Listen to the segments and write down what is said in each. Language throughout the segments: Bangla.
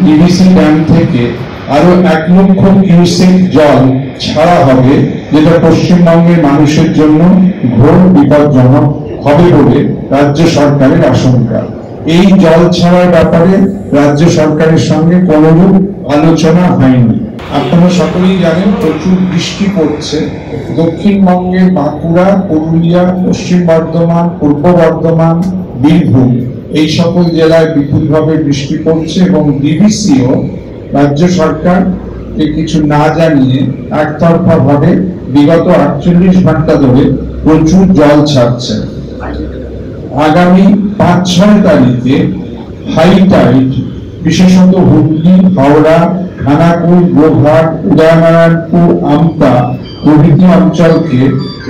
ডিভিসি ড্যাম থেকে আরো 1 লক্ষ কিউসেক জল ছাড়া হবে, যেটা পশ্চিমবঙ্গের মানুষের জন্য ঘোর বিপজ্জনক হবে বলে রাজ্য সরকারের আশঙ্কা। এই জল ছাড়ার ব্যাপারে রাজ্য সরকারের সঙ্গে কোনোরূপ আলোচনা হয়নি। আপনারা সকলেই জানেন প্রচুর বৃষ্টি পড়ছে দক্ষিণবঙ্গের বাঁকুড়া, পুরুলিয়া, পশ্চিম বর্ধমান, পূর্ব বর্ধমান, বীরভূম এই সকল জেলায় বিপুলভাবে বৃষ্টি পড়ছে এবং ডিভিসিও রাজ্য সরকারকে কিছু না জানিয়ে একতরফা ভাবে বিগত 48 ঘন্টা ধরে প্রচুর জল ছাড়ছে। আগামী 5-6 তারিখে হাই টাইড বিশেষত হুগলি, হাওড়া, খানাকুল, গোঘাট, উদয়নারায়ণপুর, আমতা প্রভৃতি অঞ্চলকে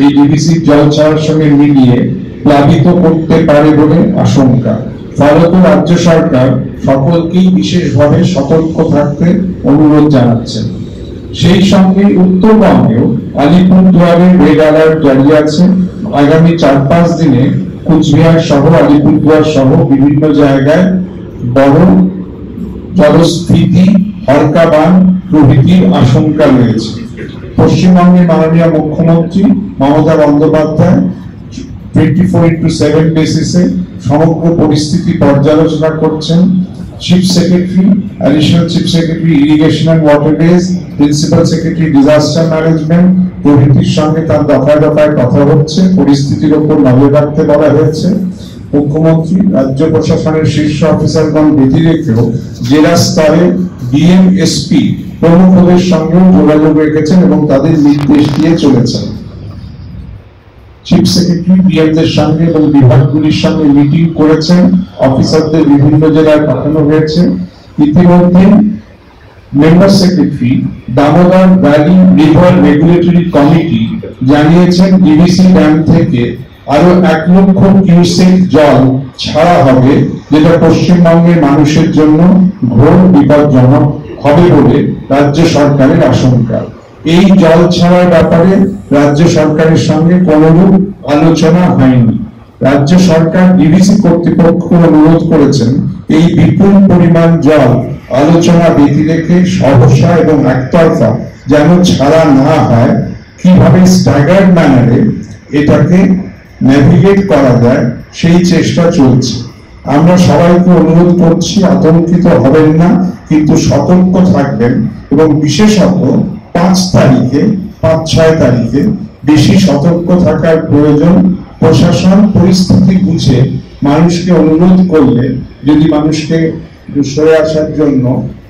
এই ডিভিসি জল ছাড়ার সঙ্গে মিলিয়ে প্লাবিত করতে পারে বলে আশঙ্কা। ফলত রাজ্য সরকার সকলকেই বিশেষভাবে সতর্ক থাকতে অনুরোধ জানাচ্ছেন। সেই সঙ্গে উত্তরবঙ্গেও আলিপুরদুয়ারের রেড অ্যালার্ট জারি আছে। আগামী 4-5 দিনে কুচবিহার সহ আলিপুরদুয়ার সহ বিভিন্ন জায়গায় বড় জলস্ফীতি, হরকাবান প্রভৃতির আশঙ্কা রয়েছে। পশ্চিমবঙ্গের মাননীয় মুখ্যমন্ত্রী মমতা বন্দ্যোপাধ্যায় 24/7 বেসিসে সমগ্র পরিস্থিতি পর্যালোচনা করছেন। Chief secretary, additional chief secretary irrigation and waterways, principal secretary disaster management প্রভৃতির সঙ্গে তার দফায় দফায় কথা হচ্ছে। পরিস্থিতির উপর নজর রাখতে বলা হয়েছে। মুখ্যমন্ত্রী রাজ্য প্রশাসনের শীর্ষ অফিসারগণ ব্যতি রেখেও জেলা স্তরে ডিএম, এসপি প্রমুখদের সঙ্গেও যোগাযোগ রেখেছেন এবং তাদের নির্দেশ দিয়ে চলেছেন। চিফ সেক্রেটারি ডিএমদের সঙ্গে এবং বিভাগগুলির সঙ্গে মিটিং করেছেন, অফিসারদের বিভিন্ন জেলায় পাঠানো হয়েছে। ইতিমধ্যে member secretary Damodar valley river regulatory committee জানিয়েছেন ডিভিসি ড্যাম থেকে আরো 1 লক্ষ কিউসেক জল ছাড়া হবে, যেটা পশ্চিমবঙ্গের মানুষের জন্য ঘোর বিপজ্জনক হবে বলে রাজ্য সরকারের আশঙ্কা। এই জল ছাড়ার ব্যাপারে রাজ্য সরকারের সঙ্গে কোনোরূপ আলোচনা হয়নি। রাজ্য সরকার ডিভিসি কর্তৃপক্ষকে অনুরোধ করেছেন এই বিপুল পরিমাণ জল আলোচনা ব্যতি রেখে সহসা এবং একতরফা যেন ছাড়া না হয়, কিভাবে স্ট্যাগার্ড ম্যানারে এটাকে নেভিগেট করা যায় সেই চেষ্টা চলছে। আমরা সবাইকে অনুরোধ করছি আতঙ্কিত হবেন না, কিন্তু সতর্ক থাকবেন এবং বিশেষত 5-6 তারিখে বেশি সতর্ক থাকার প্রয়োজন। প্রশাসন পরিস্থিতি বুঝে মানুষকে অনুরোধ করলে যদি মানুষকে সরে আসার জন্য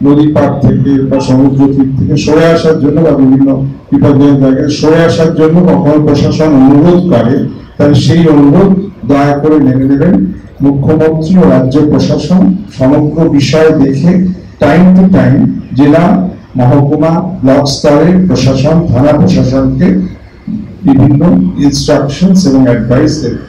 নদী পাড় থেকে বা সমুদ্র তীর থেকে সরে আসার জন্য বা বিভিন্ন বিপজ্জনক জায়গায় সরে আসার জন্য কখনো প্রশাসন অনুরোধ করে, তাহলে সেই অনুরোধ দয়া করে মেনে নেবেন। মুখ্যমন্ত্রী ও রাজ্য প্রশাসন সমগ্র বিষয় দেখে টাইম টু টাইম জেলা, মহকুমা, ব্লক স্তরের প্রশাসন, থানা প্রশাসনকে বিভিন্ন ইনস্ট্রাকশনস এবং অ্যাডভাইস দেবে।